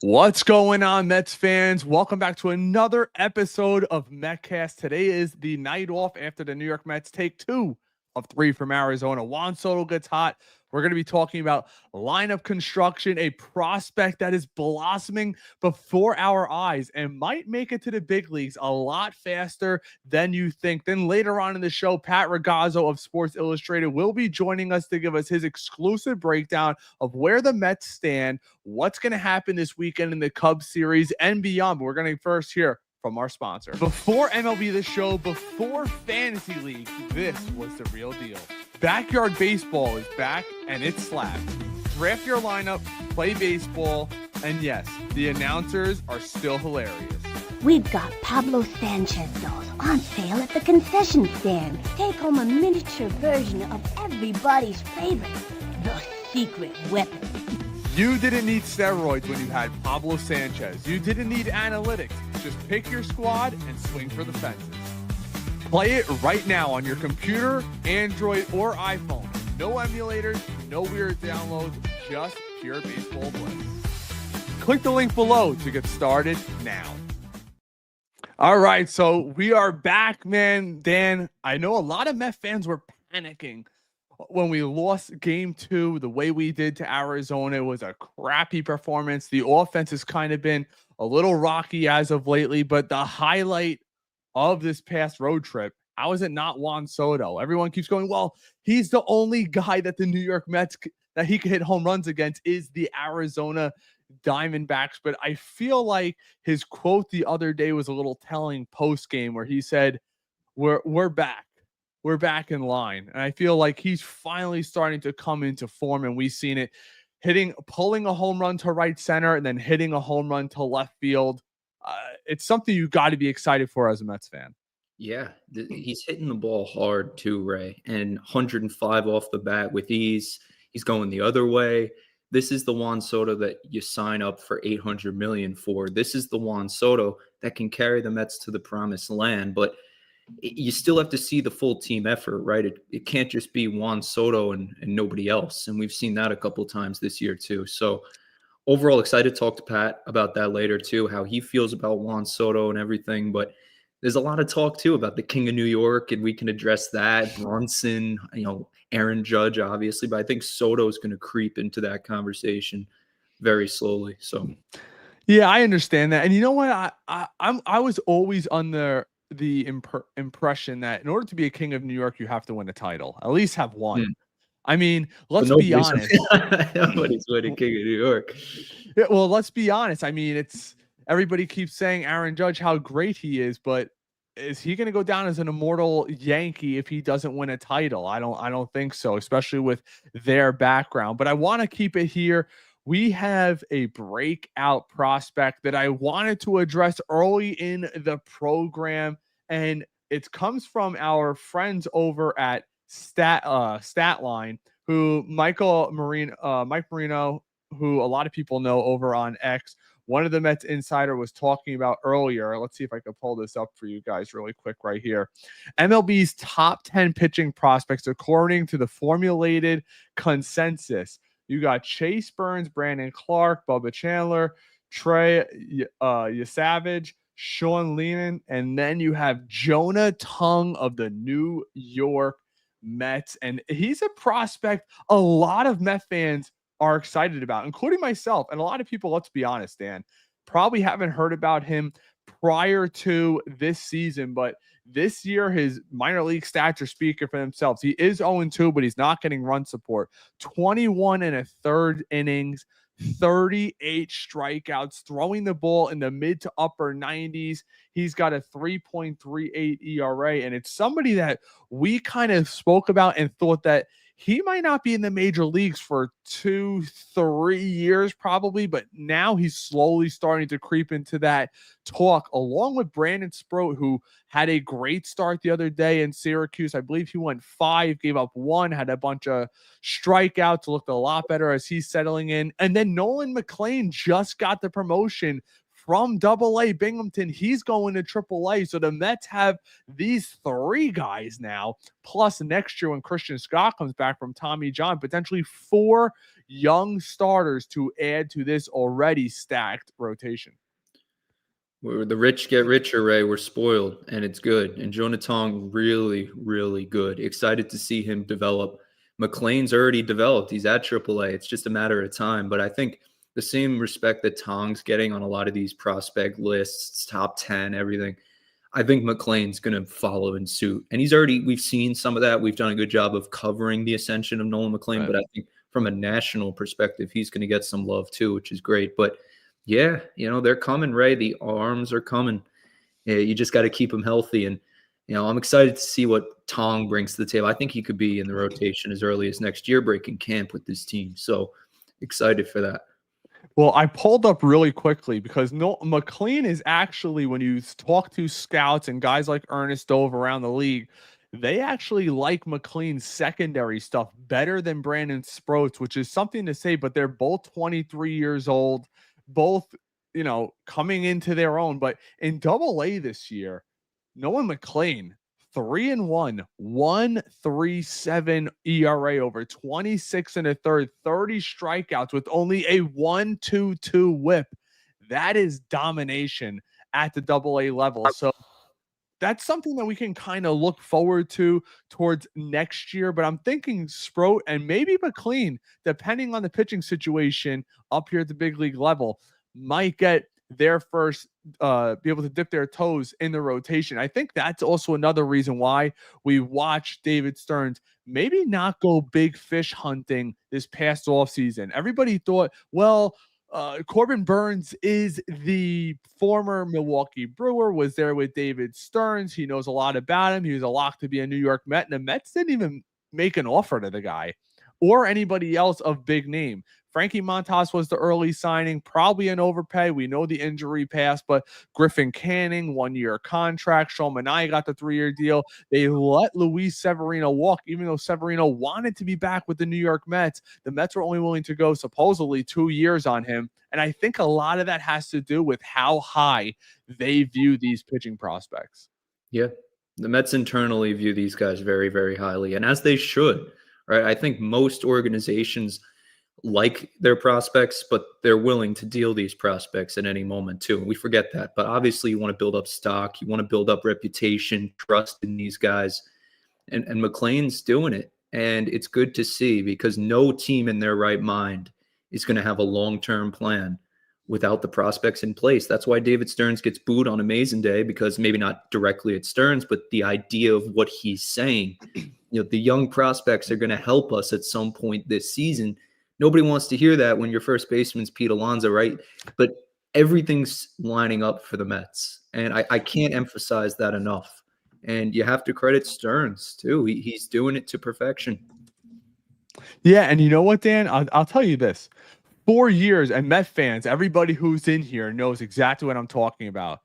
What's going on, Mets fans? Welcome back to another episode of Metcast. Today is the night off after the New York Mets take 2 of 3 from Arizona. Juan Sodto gets hot. We're going to be talking about lineup construction, a prospect that is blossoming before our eyes and might make it to the big leagues a lot faster than you think. Then later on in the show, Pat Ragazzo of Sports Illustrated will be joining us to give us his exclusive breakdown of where the Mets stand, what's going to happen this weekend in the Cubs series and beyond. But we're going to first hear from our sponsor. Before MLB The Show, before Fantasy League, this was the real deal. Backyard baseball is back, and it's slapped. Draft your lineup, play baseball, and yes, the announcers are still hilarious. We've got Pablo Sanchez dolls on sale at the concession stand. Take home a miniature version of everybody's favorite, the secret weapon. You didn't need steroids when you had Pablo Sanchez. You didn't need analytics. Just pick your squad and swing for the fences. Play it right now on your computer, Android, or iPhone. No emulators, no weird downloads, just pure baseball bliss. Click the link below to get started now. All right, so we are back, man. Dan, I know a lot of Met fans were panicking when we lost game 2 the way we did to Arizona. It was a crappy performance. The offense has kind of been a little rocky as of lately, but the highlight of this past road trip, how is it not Juan Sodto? Everyone keeps going, well, he's the only guy that the New York Mets that he could hit home runs against is the Arizona Diamondbacks. But I feel like his quote the other day was a little telling post game where he said, we're back. We're back in line. And I feel like he's finally starting to come into form, and we've seen it pulling a home run to right center and then hitting a home run to left field. It's something you got to be excited for as a Mets fan. Yeah, he's hitting the ball hard too, Ray, and 105 off the bat with ease. He's going the other way. This is the Juan Sodto that you sign up for $800 million for. This is the Juan Sodto that can carry the Mets to the promised land, but you still have to see the full team effort, right? It can't just be Juan Sodto and nobody else, and we've seen that a couple times this year too. So overall, excited to talk to Pat about that later too, how he feels about Juan Sodto and everything. But there's a lot of talk too about the King of New York, and we can address that. Brunson, Aaron Judge, obviously, but I think Soto is going to creep into that conversation very slowly. So, yeah, I understand that, and you know what? I was always under the impression that in order to be a King of New York, you have to win a title, at least have one. I mean, let's be honest. Nobody's winning King of New York. Yeah, well, let's be honest. I mean, everybody keeps saying Aaron Judge, how great he is, but is he going to go down as an immortal Yankee if he doesn't win a title? I don't think so, especially with their background. But I want to keep it here. We have a breakout prospect that I wanted to address early in the program, and it comes from our friends over at Statline, who Mike Marino, who a lot of people know over on X. One of the Mets insider was talking about earlier. Let's see if I can pull this up for you guys really quick right here. MLB's top 10 pitching prospects according to the formulated consensus. You got Chase Burns, Brandon Clark, Bubba Chandler, Trey Yasavage, Sean Lennon, and then you have Jonah Tong of the New York Mets. And he's a prospect a lot of Met fans are excited about, including myself. And a lot of people, let's be honest, Dan, probably haven't heard about him prior to this season, but this year his minor league stats are speaking for themselves. He is 0-2, but he's not getting run support. 21 and a third innings, 38 strikeouts, throwing the ball in the mid to upper 90s. He's got a 3.38 ERA, and it's somebody that we kind of spoke about and thought that he might not be in the major leagues for 2-3 years probably, but now he's slowly starting to creep into that talk, along with Brandon Sproat, who had a great start the other day in Syracuse. I believe he went 5, gave up 1, had a bunch of strikeouts, looked a lot better as he's settling in. And then Nolan McLean just got the promotion from Double-A Binghamton. He's going to Triple-A. So the Mets have these 3 guys now, plus next year when Christian Scott comes back from Tommy John, potentially 4 young starters to add to this already stacked rotation. Where the rich get richer, Ray. We're spoiled, and it's good. And Jonah Tong, really, really good. Excited to see him develop. McLean's already developed. He's at AAA. It's just a matter of time. But I think the same respect that Tong's getting on a lot of these prospect lists, top 10, everything, I think McLean's going to follow in suit. And we've seen some of that. We've done a good job of covering the ascension of Nolan McLean. Right. But I think from a national perspective, he's going to get some love too, which is great. But yeah, they're coming, Ray. The arms are coming. Yeah, you just got to keep them healthy. And, I'm excited to see what Tong brings to the table. I think he could be in the rotation as early as next year, breaking camp with this team. So excited for that. Well, I pulled up really quickly because McLean is actually, when you talk to scouts and guys like Ernest Dove around the league, they actually like McLean's secondary stuff better than Brandon Sproats, which is something to say, but they're both 23 years old. Both, coming into their own. But in Double-A this year, Nolan McLean, 3-1, 1.37 ERA over 26 1/3, 30 strikeouts with only a 1.22 WHIP. That is domination at the Double-A level. So that's something that we can kind of look forward to towards next year. But I'm thinking Sproat and maybe McLean, depending on the pitching situation up here at the big league level, might get their first, be able to dip their toes in the rotation. I think that's also another reason why we watched David Stearns maybe not go big fish hunting this past offseason. Everybody thought, Corbin Burns is the former Milwaukee Brewer, was there with David Stearns. He knows a lot about him. He was a lock to be a New York Met, and the Mets didn't even make an offer to the guy or anybody else of big name. Frankie Montas was the early signing, probably an overpay. We know the injury passed, but Griffin Canning, 1-year contract. Sean Manaea got the 3-year deal. They let Luis Severino walk, even though Severino wanted to be back with the New York Mets. The Mets were only willing to go supposedly 2 years on him. And I think a lot of that has to do with how high they view these pitching prospects. Yeah, the Mets internally view these guys very, very highly, and as they should, right? I think most organizations like their prospects, but they're willing to deal these prospects at any moment too. And we forget that. But obviously you want to build up stock. You want to build up reputation, trust in these guys. And McLean's doing it. And it's good to see, because no team in their right mind is going to have a long-term plan without the prospects in place. That's why David Stearns gets booed on Amazing Day, because maybe not directly at Stearns, but the idea of what he's saying, the young prospects are going to help us at some point this season. Nobody wants to hear that when your first baseman's Pete Alonso, right? But everything's lining up for the Mets. And I can't emphasize that enough. And you have to credit Stearns, too. He's doing it to perfection. Yeah, and you know what, Dan? I'll tell you this. 4 years, and Met fans, everybody who's in here knows exactly what I'm talking about.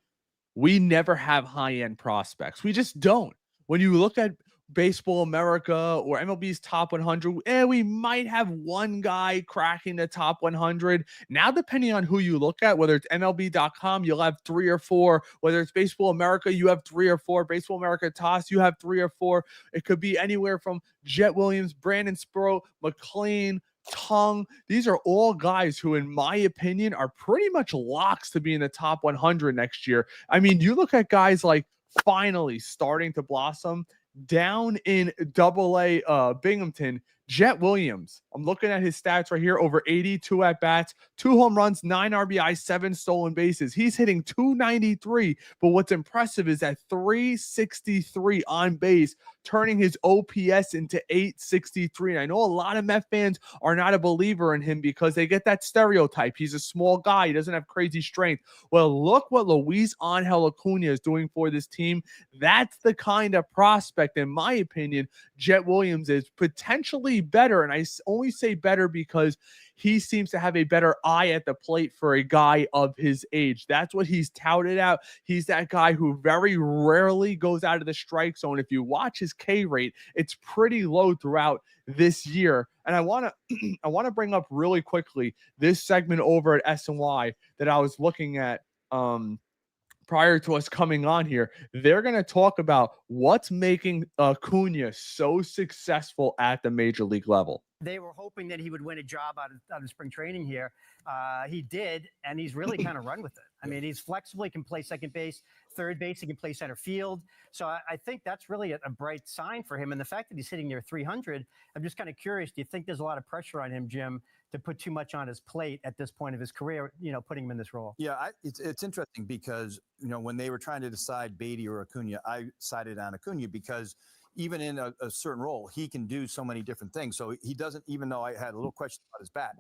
We never have high-end prospects. We just don't. When you look at Baseball America or MLB's top 100, we might have one guy cracking the top 100. Now, depending on who you look at, whether it's MLB.com, you'll have 3 or 4. Whether it's Baseball America, you have 3 or 4. Baseball America Toss, you have 3 or 4. It could be anywhere from Jet Williams, Brandon Sproat, McLean, Tong. These are all guys who, in my opinion, are pretty much locks to be in the top 100 next year. I mean, you look at guys like finally starting to blossom down in Double-A Binghamton. Jet Williams, I'm looking at his stats right here, over 82 at-bats, 2 home runs, 9 RBI, 7 stolen bases. He's hitting 293, but what's impressive is that 363 on base, turning his OPS into 863. And I know a lot of Met fans are not a believer in him because they get that stereotype. He's a small guy. He doesn't have crazy strength. Well, look what Luis Angel Acuna is doing for this team. That's the kind of prospect, in my opinion, Jet Williams is potentially better. And I only say better because he seems to have a better eye at the plate for a guy of his age. That's what he's touted out. He's that guy who very rarely goes out of the strike zone. If you watch his K rate, it's pretty low throughout this year. And I want to bring up really quickly this segment over at SNY that I was looking at prior to us coming on here, they're going to talk about what's making Acuna so successful at the major league level. They were hoping that he would win a job out of spring training here. He did, and he's really kind of run with it. I mean, he's flexible. He can play second base, third base. He can play center field. So I think that's really a bright sign for him. And the fact that he's hitting near 300, I'm just kind of curious. Do you think there's a lot of pressure on him, Jim, to put too much on his plate at this point of his career, putting him in this role? Yeah, it's interesting because, when they were trying to decide Batty or Acuna, I sided on Acuna because even in a certain role, he can do so many different things. So he doesn't, even though I had a little question about his bat,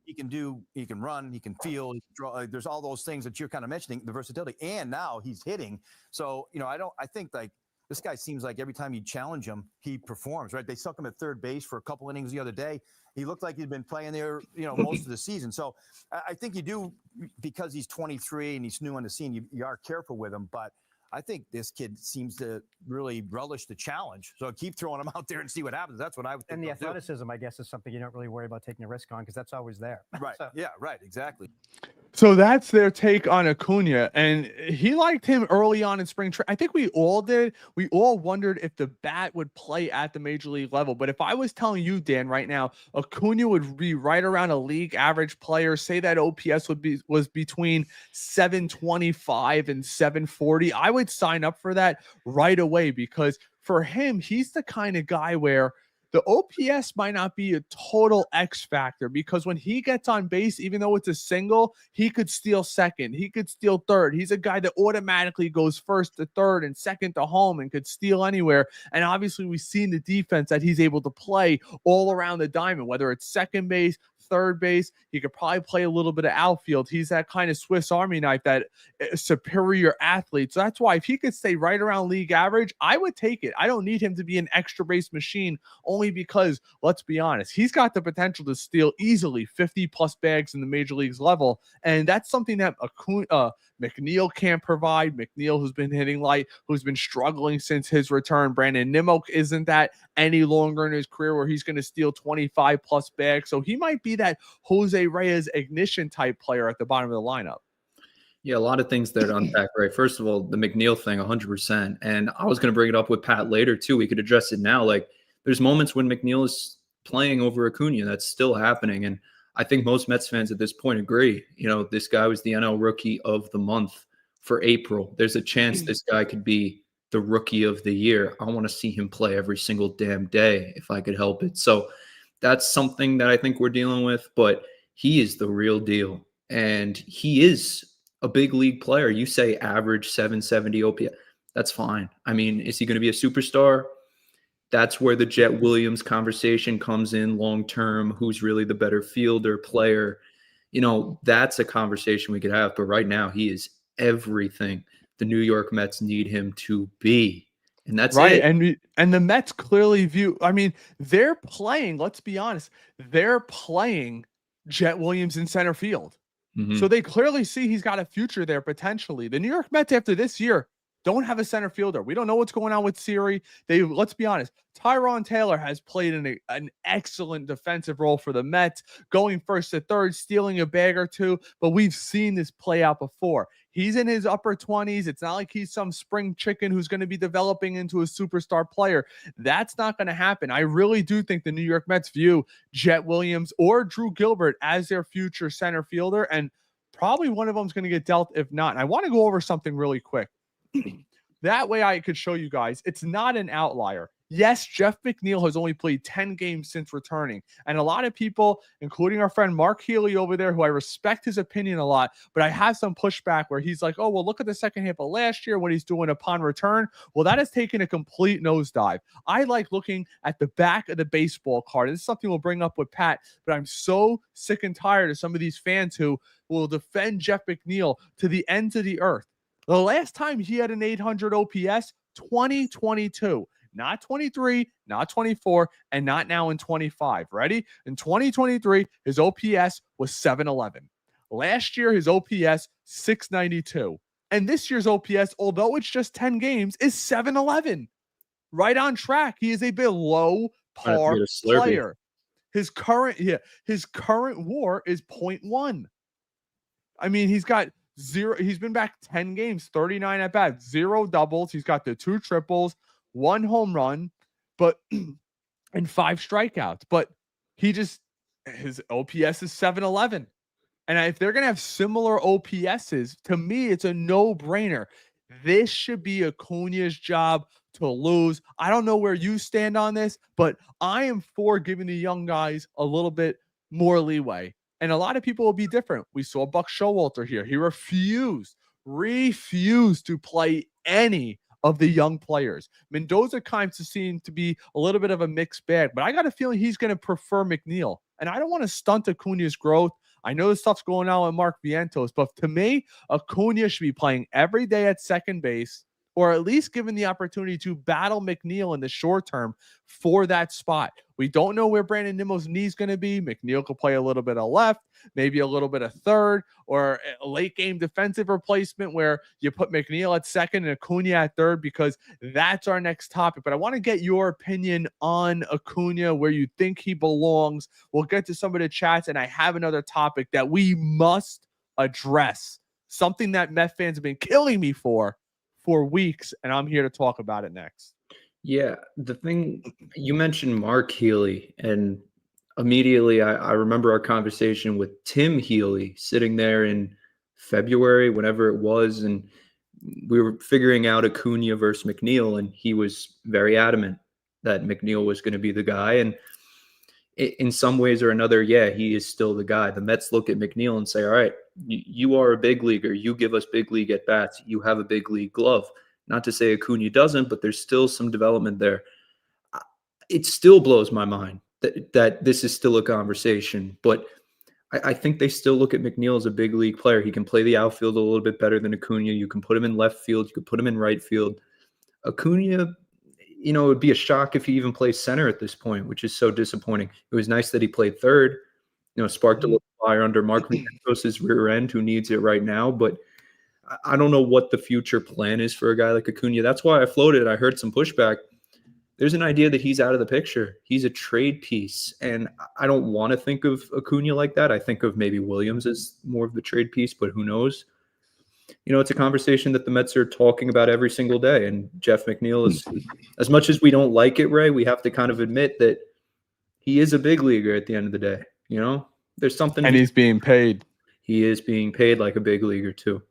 he can run, he can field, he can draw. There's all those things that you're kind of mentioning, the versatility, and now he's hitting. So, I think like this guy seems like every time you challenge him, he performs, right? They stuck him at third base for a couple innings the other day. He looked like he'd been playing there, most of the season. So I think you do, because he's 23 and he's new on the scene, you are careful with him, but I think this kid seems to really relish the challenge. So keep throwing him out there and see what happens. That's what I would think. And the athleticism, I guess, is something you don't really worry about taking a risk on because that's always there. Right. So. Yeah, right. Exactly. So that's their take on Acuna, and he liked him early on in spring training. I think we all did. We all wondered if the bat would play at the major league level. But if I was telling you, Dan, right now, Acuna would be right around a league average player. Say that OPS was between 725 and 740. I would sign up for that right away because for him, he's the kind of guy where the OPS might not be a total X factor because when he gets on base, even though it's a single, he could steal second. He could steal third. He's a guy that automatically goes first to third and second to home and could steal anywhere. And obviously, we've seen the defense that he's able to play all around the diamond, whether it's second base, third base. He could probably play a little bit of outfield. He's that kind of Swiss Army knife, that superior athlete. So that's why if he could stay right around league average, I would take it. I don't need him to be an extra base machine, only because, let's be honest, he's got the potential to steal easily 50 plus bags in the major leagues level. And that's something that McNeil can't provide. McNeil, who's been hitting light, who's been struggling since his return. Brandon Nimmo isn't that any longer in his career where he's going to steal 25 plus bags. So he might be that Jose Reyes ignition type player at the bottom of the lineup. Yeah, a lot of things there to unpack, right? First of all, the McNeil thing, 100%. And I was going to bring it up with Pat later, too. We could address it now. Like, there's moments when McNeil is playing over Acuna. That's still happening. And I think most Mets fans at this point agree. This guy was the NL Rookie of the Month for April. There's a chance this guy could be the Rookie of the Year. I want to see him play every single damn day if I could help it. So that's something that I think we're dealing with. But he is the real deal. And he is a big league player. You say average 770 OPS. That's fine. I mean, is he going to be a superstar? That's where the Jet Williams conversation comes in long term. Who's really the better fielder, player? That's a conversation we could have. But right now, he is everything the New York Mets need him to be. And that's right. it. And the Mets clearly view, I mean, they're playing, let's be honest, they're playing Jet Williams in center field. Mm-hmm. So they clearly see he's got a future there potentially. The New York Mets after this year don't have a center fielder. We don't know what's going on with Siri. Let's be honest, Tyrone Taylor has played an excellent defensive role for the Mets, going first to third, stealing a bag or two, but we've seen this play out before. He's in his upper 20s. It's not like he's some spring chicken who's going to be developing into a superstar player. That's not going to happen. I really do think the New York Mets view Jet Williams or Drew Gilbert as their future center fielder, and probably one of them is going to get dealt if not. And I want to go over something really quick. That way I could show you guys it's not an outlier. Yes, Jeff McNeil has only played 10 games since returning. And a lot of people, including our friend Mark Healy over there, who I respect his opinion a lot, but I have some pushback where he's like, oh, well, look at the second half of last year, what he's doing upon return. Well, that has taken a complete nosedive. I like looking at the back of the baseball card. And this is something we'll bring up with Pat, but I'm so sick and tired of some of these fans who will defend Jeff McNeil to the ends of the earth. The last time he had an 800 OPS, 2022. Not 23, not 24, and not now in 25. Ready? In 2023, his OPS was 711. Last year, his OPS, 692. And this year's OPS, although it's just 10 games, is 711. Right on track. He is a below par player. His current WAR is 0.1. I mean, he's got 0. He's been back 10 games, 39 at bats, 0 doubles. He's got the 2 triples, 1 home run, but and 5 strikeouts. But his OPS is 711. And if they're going to have similar OPSs, to me, it's a no-brainer. This should be Acuna's job to lose. I don't know where you stand on this, but I am for giving the young guys a little bit more leeway. And a lot of people will be different. We saw Buck Showalter here. He refused to play any of the young players. Mendoza kind of seemed to be a little bit of a mixed bag, but I got a feeling he's going to prefer McNeil. And I don't want to stunt Acuna's growth. I know this stuff's going on with Mark Vientos, but to me, Acuna should be playing every day at second base, or at least given the opportunity to battle McNeil in the short term for that spot. We don't know where Brandon Nimmo's knee is going to be. McNeil could play a little bit of left, maybe a little bit of third, or a late game defensive replacement where you put McNeil at second and Acuna at third, because that's our next topic. But I want to get your opinion on Acuna, where you think he belongs. We'll get to some of the chats, and I have another topic that we must address, something that Met fans have been killing me for weeks, and I'm here to talk about it next. Yeah, the thing you mentioned, Mark Healy, and immediately I remember our conversation with Tim Healy sitting there in February, whenever it was, and we were figuring out Acuna versus McNeil, and he was very adamant that McNeil was going to be the guy. And in some ways or another, yeah, he is still the guy. The Mets look at McNeil and say, all right, you are a big leaguer. You give us big league at bats. You have a big league glove. Not to say Acuna doesn't, but there's still some development there. It still blows my mind that this is still a conversation, but I think they still look at McNeil as a big league player. He can play the outfield a little bit better than Acuna. You can put him in left field. You could put him in right field. Acuna, it would be a shock if he even plays center at this point, which is so disappointing. It was nice that he played third, sparked a little fire under Mark Vientos' rear end, who needs it right now. But I don't know what the future plan is for a guy like Acuna. That's why I floated. I heard some pushback. There's an idea that he's out of the picture. He's a trade piece. And I don't want to think of Acuna like that. I think of maybe Williams as more of the trade piece, but who knows? It's a conversation that the Mets are talking about every single day. And Jeff McNeil is, as much as we don't like it, Ray, we have to kind of admit that he is a big leaguer at the end of the day. There's something. And he's being paid. He is being paid like a big leaguer too.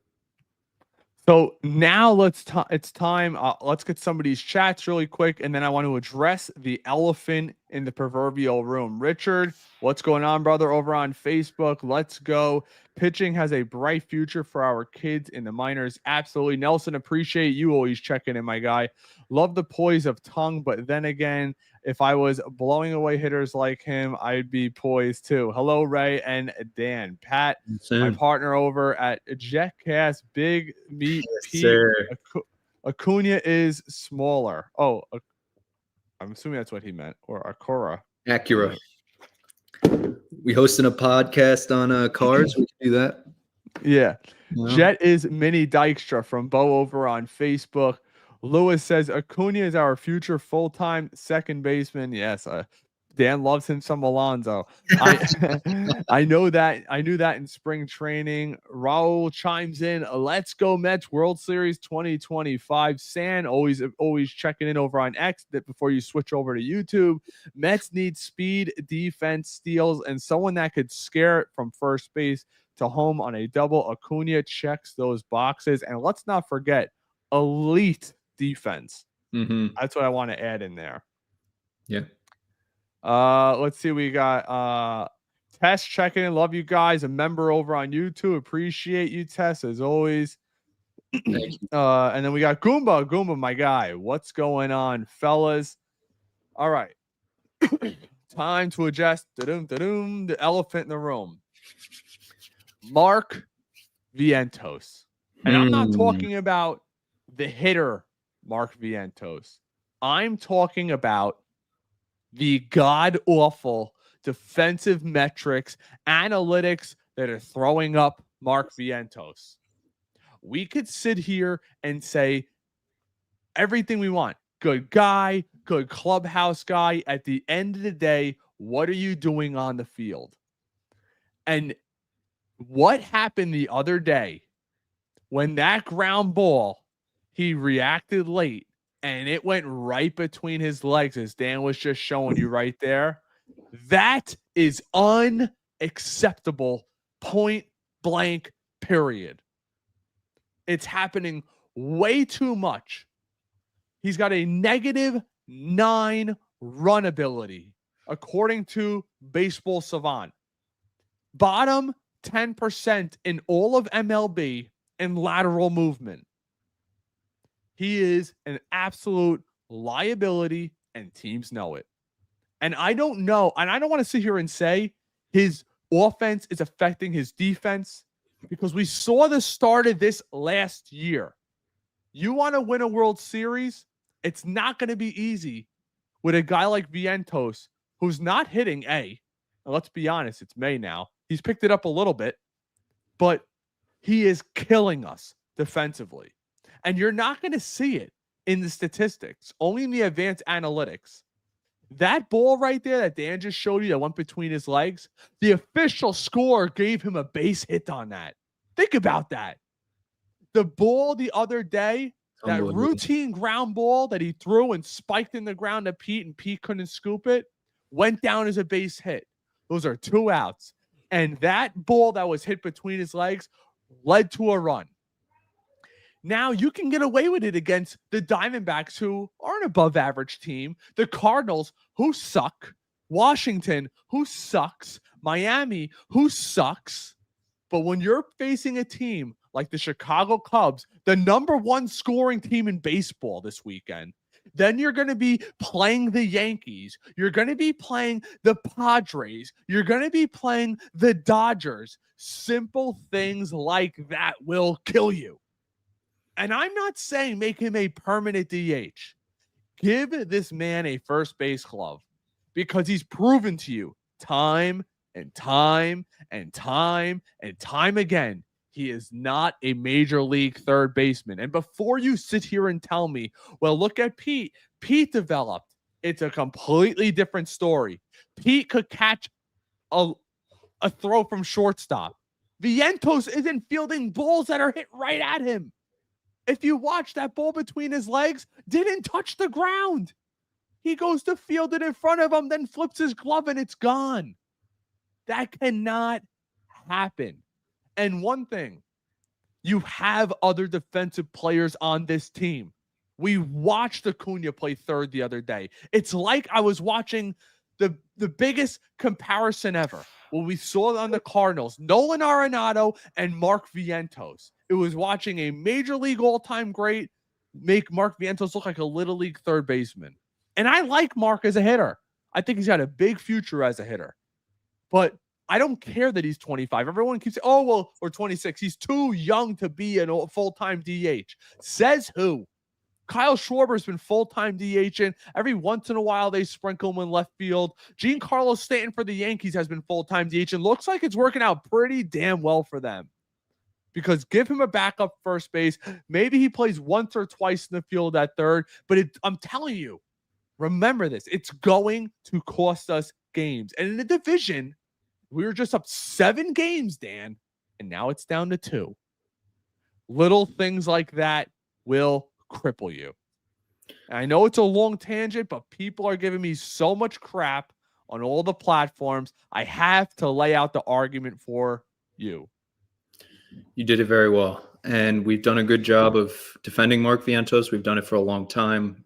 So now it's time. Let's get some of these chats really quick, and then I want to address the elephant in the proverbial room. Richard, what's going on, brother, over on Facebook? Let's go. Pitching has a bright future for our kids in the minors. Absolutely. Nelson, appreciate you always checking in, my guy. Love the poise of Tong, but then again, if I was blowing away hitters like him, I'd be poised too. Hello, Ray and Dan. Pat, my partner over at JetCast, Big Meat Pete. Acuna is smaller. Oh, I'm assuming that's what he meant. Or Acura. Acura. We hosting a podcast on cars. We can do that. Yeah. No. Jet is Mini Dykstra from Bo over on Facebook. Lewis says Acuna is our future full-time second baseman. Yes, Dan loves him some Alonso. I know that. I knew that in spring training. Raul chimes in. Let's go Mets World Series 2025. San always checking in over on X before you switch over to YouTube. Mets need speed, defense, steals, and someone that could scare it from first base to home on a double. Acuna checks those boxes. And let's not forget, elite defense. That's what I want to add in there. Yeah. Let's see. We got Tess checking in. Love you guys. A member over on YouTube. Appreciate you, Tess, as always. Thank you. And then we got Goomba, my guy. What's going on, fellas? All right. Time to adjust. The elephant in the room. Mark Vientos. And I'm not talking about the hitter Mark Vientos. I'm talking about the god-awful defensive metrics, analytics that are throwing up Mark Vientos. We could sit here and say everything we want. Good guy, good clubhouse guy. At the end of the day, what are you doing on the field? And what happened the other day when that ground ball, he reacted late and it went right between his legs, as Dan was just showing you right there. That is unacceptable. Point blank, period. It's happening way too much. He's got a -9 run ability, according to Baseball Savant. Bottom 10% in all of MLB in lateral movement. He is an absolute liability, and teams know it. And I don't know, and I don't want to sit here and say his offense is affecting his defense, because we saw the start of this last year. You want to win a World Series, it's not going to be easy with a guy like Vientos, who's not hitting A. And let's be honest, it's May now. He's picked it up a little bit, but he is killing us defensively. And you're not going to see it in the statistics, only in the advanced analytics. That ball right there that Dan just showed you that went between his legs, the official score gave him a base hit on that. Think about that. The ball the other day, that routine ground ball that he threw and spiked in the ground to Pete, and Pete couldn't scoop it, went down as a base hit. Those are 2 outs. And that ball that was hit between his legs led to a run. Now you can get away with it against the Diamondbacks, who are an above average team, the Cardinals, who suck, Washington, who sucks, Miami, who sucks. But when you're facing a team like the Chicago Cubs, the #1 scoring team in baseball this weekend, then you're going to be playing the Yankees. You're going to be playing the Padres. You're going to be playing the Dodgers. Simple things like that will kill you. And I'm not saying make him a permanent DH. Give this man a first base glove, because he's proven to you time and time and time and time again, he is not a major league third baseman. And before you sit here and tell me, well, look at Pete. Pete developed. It's a completely different story. Pete could catch a throw from shortstop. Vientos isn't fielding balls that are hit right at him. If you watch, that ball between his legs didn't touch the ground. He goes to field it in front of him, then flips his glove and it's gone. That cannot happen. And one thing, you have other defensive players on this team. We watched Acuna play third the other day. It's like I was watching the biggest comparison ever. What we saw on the Cardinals, Nolan Arenado and Mark Vientos. It was watching a major league all-time great make Mark Vientos look like a little league third baseman. And I like Mark as a hitter. I think he's got a big future as a hitter. But I don't care that he's 25. Everyone keeps saying, oh, well, or 26. He's too young to be a full-time DH. Says who? Kyle Schwarber's been full-time DHing. Every once in a while, they sprinkle him in left field. Giancarlo Stanton for the Yankees has been full-time DH, and looks like it's working out pretty damn well for them. Because give him a backup first base. Maybe he plays once or twice in the field at third. But I'm telling you, remember this. It's going to cost us games. And in the division, we were just up 7 games, Dan, and now it's down to 2. Little things like that will cripple you. And I know it's a long tangent, but people are giving me so much crap on all the platforms. I have to lay out the argument for you. You did it very well. And we've done a good job of defending Mark Vientos. We've done it for a long time.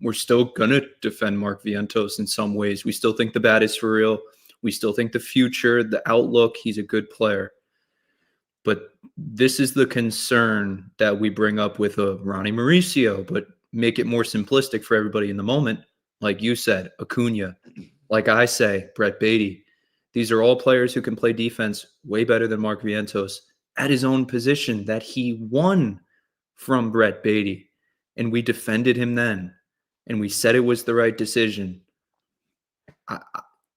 We're still going to defend Mark Vientos in some ways. We still think the bat is for real. We still think the future, the outlook, he's a good player. But this is the concern that we bring up with a Ronnie Mauricio, but make it more simplistic for everybody in the moment. Like you said, Acuna, like I say, Brett Batty. These are all players who can play defense way better than Mark Vientos at his own position that he won from Brett Batty. And we defended him then. And we said it was the right decision.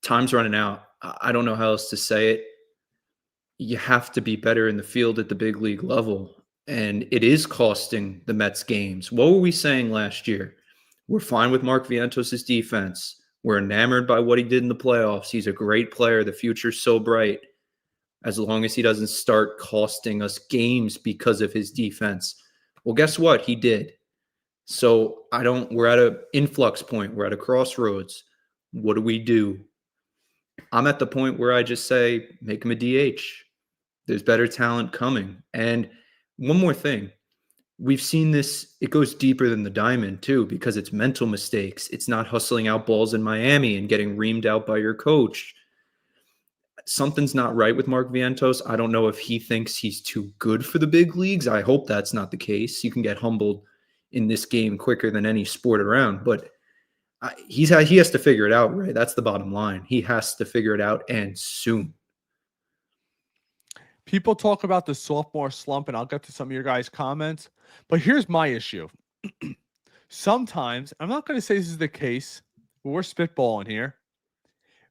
Time's running out. I don't know how else to say it. You have to be better in the field at the big league level. And it is costing the Mets games. What were we saying last year? We're fine with Mark Vientos' defense. We're enamored by what he did in the playoffs. He's a great player. The future's so bright. as long as he doesn't start costing us games because of his defense. Well, guess what? He did. So we're at an influx point. We're at a crossroads. What do? I'm at the point where I just say, make him a DH. There's better talent coming. And one more thing. We've seen this. It goes deeper than the diamond too, because it's mental mistakes. It's not hustling out balls in Miami and getting reamed out by your coach. Something's not right with Mark Vientos. I don't know if he thinks he's too good for the big leagues. I hope that's not the case. You can get humbled in this game quicker than any sport around, but he has to figure it out, right? That's the bottom line. He has to figure it out, and soon. People talk about the sophomore slump, and I'll get to some of your guys' comments, but here's my issue. Sometimes, I'm not going to say this is the case, but we're spitballing here.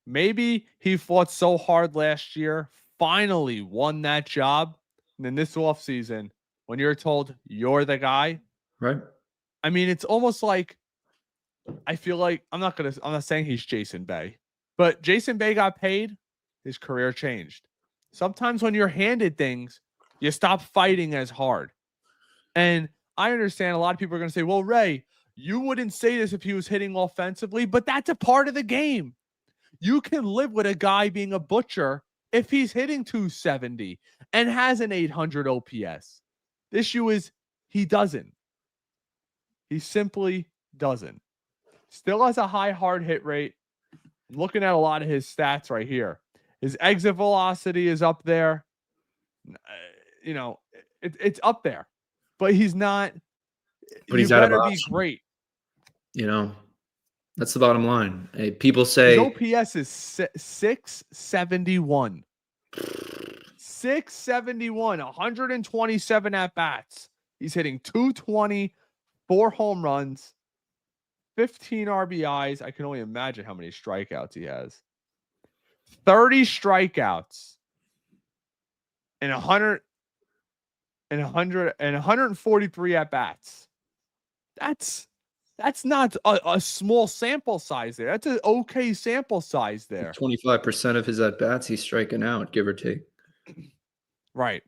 Maybe he fought so hard last year, finally won that job, and then this offseason, when you're told you're the guy, right? I mean, it's almost like, I feel like I'm not saying he's Jason Bay, but Jason Bay got paid, his career changed. Sometimes when you're handed things, you stop fighting as hard. And I understand a lot of people are going to say, well, Ray, you wouldn't say this if he was hitting offensively, but that's a part of the game. You can live with a guy being a butcher if he's hitting 270 and has an 800 OPS. The issue is he doesn't. He simply doesn't. Still has a high hard hit rate. I'm looking at a lot of his stats right here. His exit velocity is up there. It's up there, but he's not. But he's out of better be option. Great. That's the bottom line. Hey, people say his OPS is 671. 671, 127 at bats. He's hitting 220, 4 home runs, 15 RBIs. I can only imagine how many strikeouts he has. 30 strikeouts and 143 at bats. That's not a small sample size there. That's an okay sample size there. 25% of his at bats he's striking out, give or take. Right.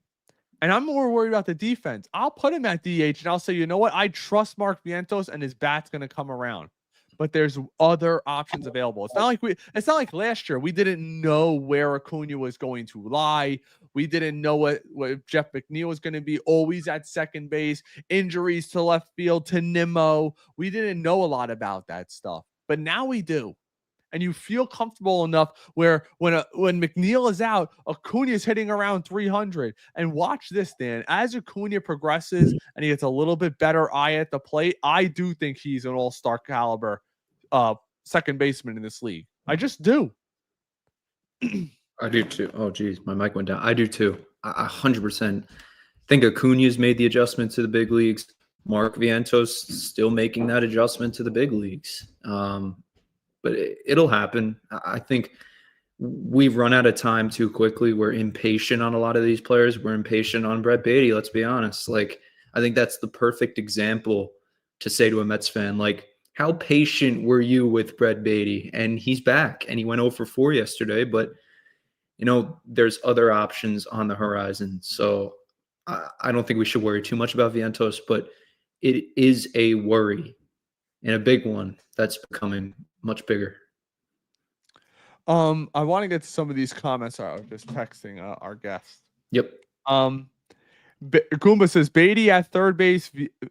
And I'm more worried about the defense. I'll put him at DH and I'll say, you know what? I trust Mark Vientos and his bat's going to come around. But there's other options available. It's not like last year. We didn't know where Acuna was going to lie. We didn't know what Jeff McNeil was going to be, always at second base, injuries to left field, to Nimmo. We didn't know a lot about that stuff. But now we do. And you feel comfortable enough where when McNeil is out, Acuna is hitting around 300. And watch this, Dan. As Acuna progresses and he gets a little bit better eye at the plate, I do think he's an all-star caliber second baseman in this league. I just do. I do too. Oh, geez, my mic went down. I do too. 100% think Acuna's made the adjustment to the big leagues. Mark Vientos still making that adjustment to the big leagues. But it'll happen. I think we've run out of time too quickly. We're impatient on a lot of these players. We're impatient on Brett Batty. Let's be honest. Like, I think that's the perfect example to say to a Mets fan, like, how patient were you with Brett Batty? And he's back, and he went 0 for 4 yesterday. But, there's other options on the horizon. So I don't think we should worry too much about Vientos, but it is a worry, and a big one that's becoming much bigger. I want to get to some of these comments. I was just texting our guest. Yep. Goomba says Batty at third base.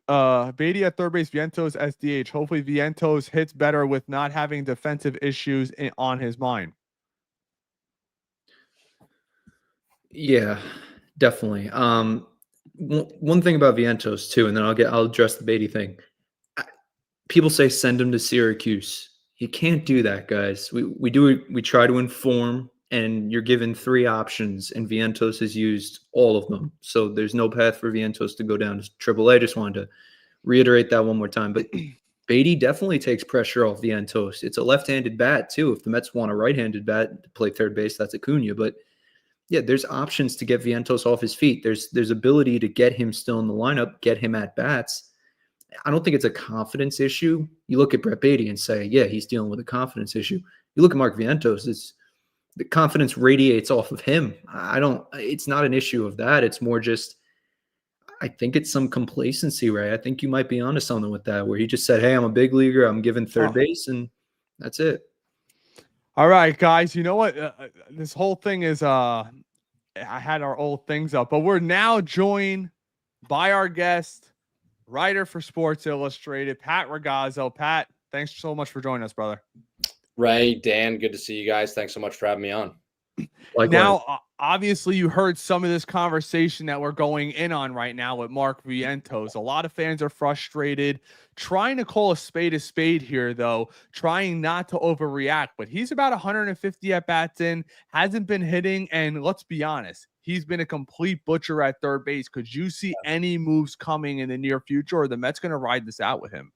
Vientos as DH. Hopefully Vientos hits better with not having defensive issues on his mind. Yeah, definitely. One thing about Vientos too, and then I'll address the Batty thing. People say send him to Syracuse. You can't do that, guys. We try to inform, and you're given 3 options, and Vientos has used all of them. So there's no path for Vientos to go down to AAA. Just wanted to reiterate that one more time. But Batty definitely takes pressure off Vientos. It's a left-handed bat too. If the Mets want a right-handed bat to play third base, that's Acuna. But yeah, there's options to get Vientos off his feet. There's ability to get him still in the lineup, get him at bats. I don't think it's a confidence issue. You look at Brett Batty and say, yeah, he's dealing with a confidence issue. You look at Mark Vientos, the confidence radiates off of him. It's not an issue of that. It's more just, I think it's some complacency, Ray. I think you might be onto something with that, where he just said, hey, I'm a big leaguer. I'm giving third base, and that's it. All right, guys. You know what? This whole thing is, I had our old things up, but we're now joined by our guest, writer for Sports Illustrated, Pat Ragazzo. Pat, thanks so much for joining us, brother. Ray, Dan, good to see you guys. Thanks so much for having me on. Likewise. Now, obviously, you heard some of this conversation that we're going in on right now with Mark Vientos. A lot of fans are frustrated, trying to call a spade here, though, trying not to overreact. But he's about 150 at-bats in, hasn't been hitting, and let's be honest, he's been a complete butcher at third base. Could you see any moves coming in the near future, or the Mets going to ride this out with him?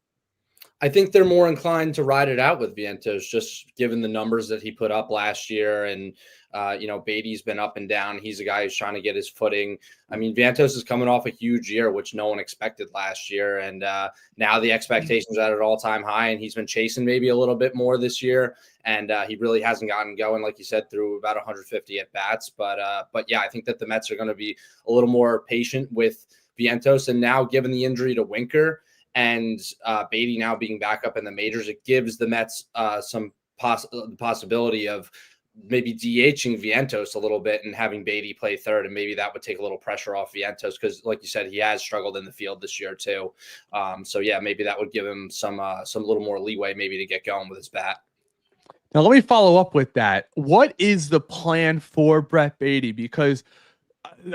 I think they're more inclined to ride it out with Vientos, just given the numbers that he put up last year. And, Batty's been up and down. He's a guy who's trying to get his footing. I mean, Vientos is coming off a huge year, which no one expected last year. And now the expectations are at an all-time high, and he's been chasing maybe a little bit more this year. And he really hasn't gotten going, like you said, through about 150 at-bats. But yeah, I think that the Mets are going to be a little more patient with Vientos. And now, given the injury to Winker, and Batty now being back up in the majors, it gives the Mets some possibility of maybe DHing Vientos a little bit and having Batty play third, and maybe that would take a little pressure off Vientos because, like you said, he has struggled in the field this year too. So yeah, maybe that would give him some little more leeway maybe to get going with his bat. Now let me follow up with that. What is the plan for Brett Batty? Because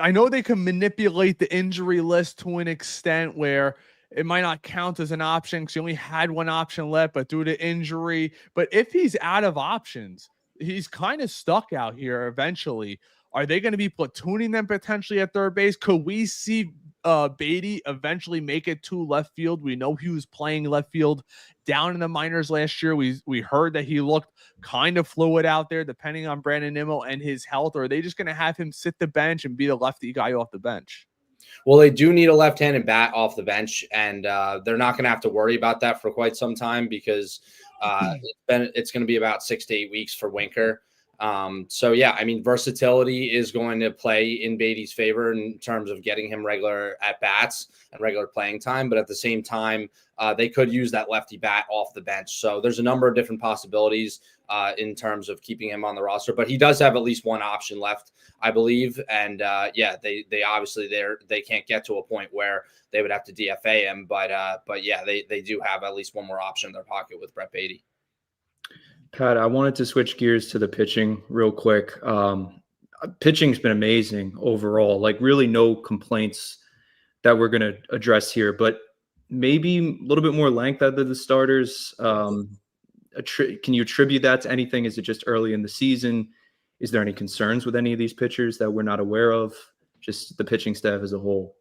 I know they can manipulate the injury list to an extent where it might not count as an option because he only had one option left, but due to injury. But if he's out of options, he's kind of stuck out here eventually. Are they going to be platooning them potentially at third base? Could we see Batty eventually make it to left field? We know he was playing left field down in the minors last year. We heard that he looked kind of fluid out there, depending on Brandon Nimmo and his health. Or are they just going to have him sit the bench and be the lefty guy off the bench? Well, they do need a left-handed bat off the bench, and they're not going to have to worry about that for quite some time because it's going to be about 6 to 8 weeks for Winker. So yeah, I mean, versatility is going to play in Batty's favor in terms of getting him regular at bats and regular playing time. But at the same time, they could use that lefty bat off the bench. So there's a number of different possibilities in terms of keeping him on the roster, but he does have at least one option left, I believe. And yeah, they obviously they can't get to a point where they would have to DFA him, but yeah, they do have at least one more option in their pocket with Brett Batty. Pat, I wanted to switch gears to the pitching real quick. Pitching's been amazing overall, like really no complaints that we're going to address here, but maybe a little bit more length out of the starters. Can you attribute that to anything? Is it just early in the season? Is there any concerns with any of these pitchers that we're not aware of? Just the pitching staff as a whole.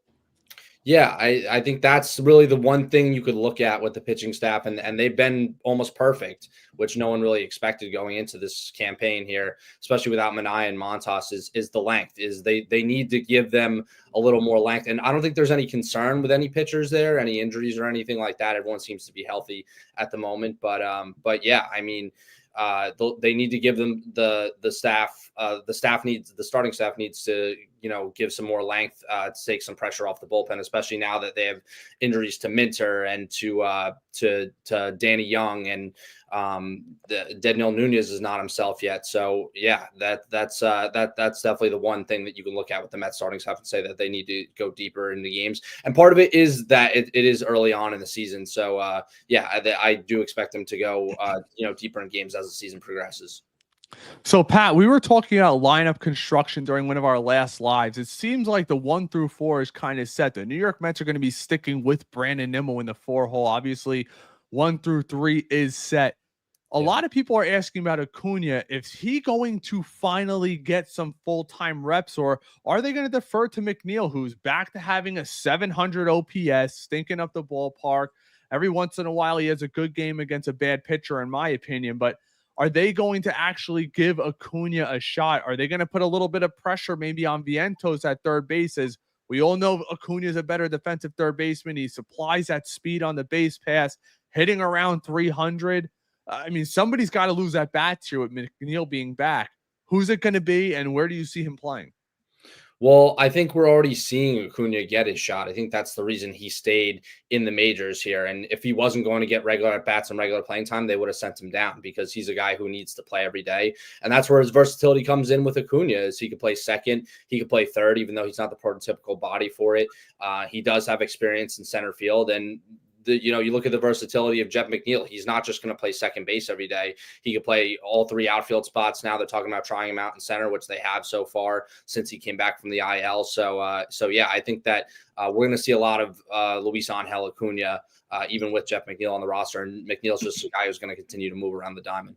Yeah, I think that's really the one thing you could look at with the pitching staff, and they've been almost perfect, which no one really expected going into this campaign here, especially without Mlan and Montas, is the length. Is they need to give them a little more length. And I don't think there's any concern with any pitchers there, any injuries or anything like that. Everyone seems to be healthy at the moment. But yeah, I mean, they need to give them the starting staff needs to, give some more length to take some pressure off the bullpen, especially now that they have injuries to Minter and to Danny Young, and Daniel Nunez is not himself yet. So yeah, that's definitely the one thing that you can look at with the Mets starting staff and say that they need to go deeper in the games. And part of it is that it is early on in the season. So yeah, I do expect them to go deeper in games as the season progresses. So, Pat, we were talking about lineup construction during one of our last lives. It seems like the 1 through 4 is kind of set. The New York Mets are going to be sticking with Brandon Nimmo in the 4-hole. Obviously, 1 through 3 is set. A lot of people are asking about Acuna. Is he going to finally get some full-time reps, or are they going to defer to McNeil, who's back to having a 700 OPS, stinking up the ballpark? Every once in a while, he has a good game against a bad pitcher, in my opinion, but are they going to actually give Acuna a shot? Are they going to put a little bit of pressure maybe on Vientos at third base? As we all know, Acuna is a better defensive third baseman. He supplies that speed on the base pass, hitting around 300. I mean, somebody's got to lose at bats here with McNeil being back. Who's it going to be, and where do you see him playing? Well, I think we're already seeing Acuna get his shot. I think that's the reason he stayed in the majors here. And if he wasn't going to get regular at-bats and regular playing time, they would have sent him down because he's a guy who needs to play every day. And that's where his versatility comes in with Acuna, is he could play second, he could play third, even though he's not the prototypical body for it. He does have experience in center field, and you look at the versatility of Jeff McNeil. He's not just going to play second base every day. He could play all three outfield spots. Now they're talking about trying him out in center, which they have so far since he came back from the IL. So yeah, I think that we're going to see a lot of Luis Angel Acuna, even with Jeff McNeil on the roster. And McNeil's just a guy who's going to continue to move around the diamond.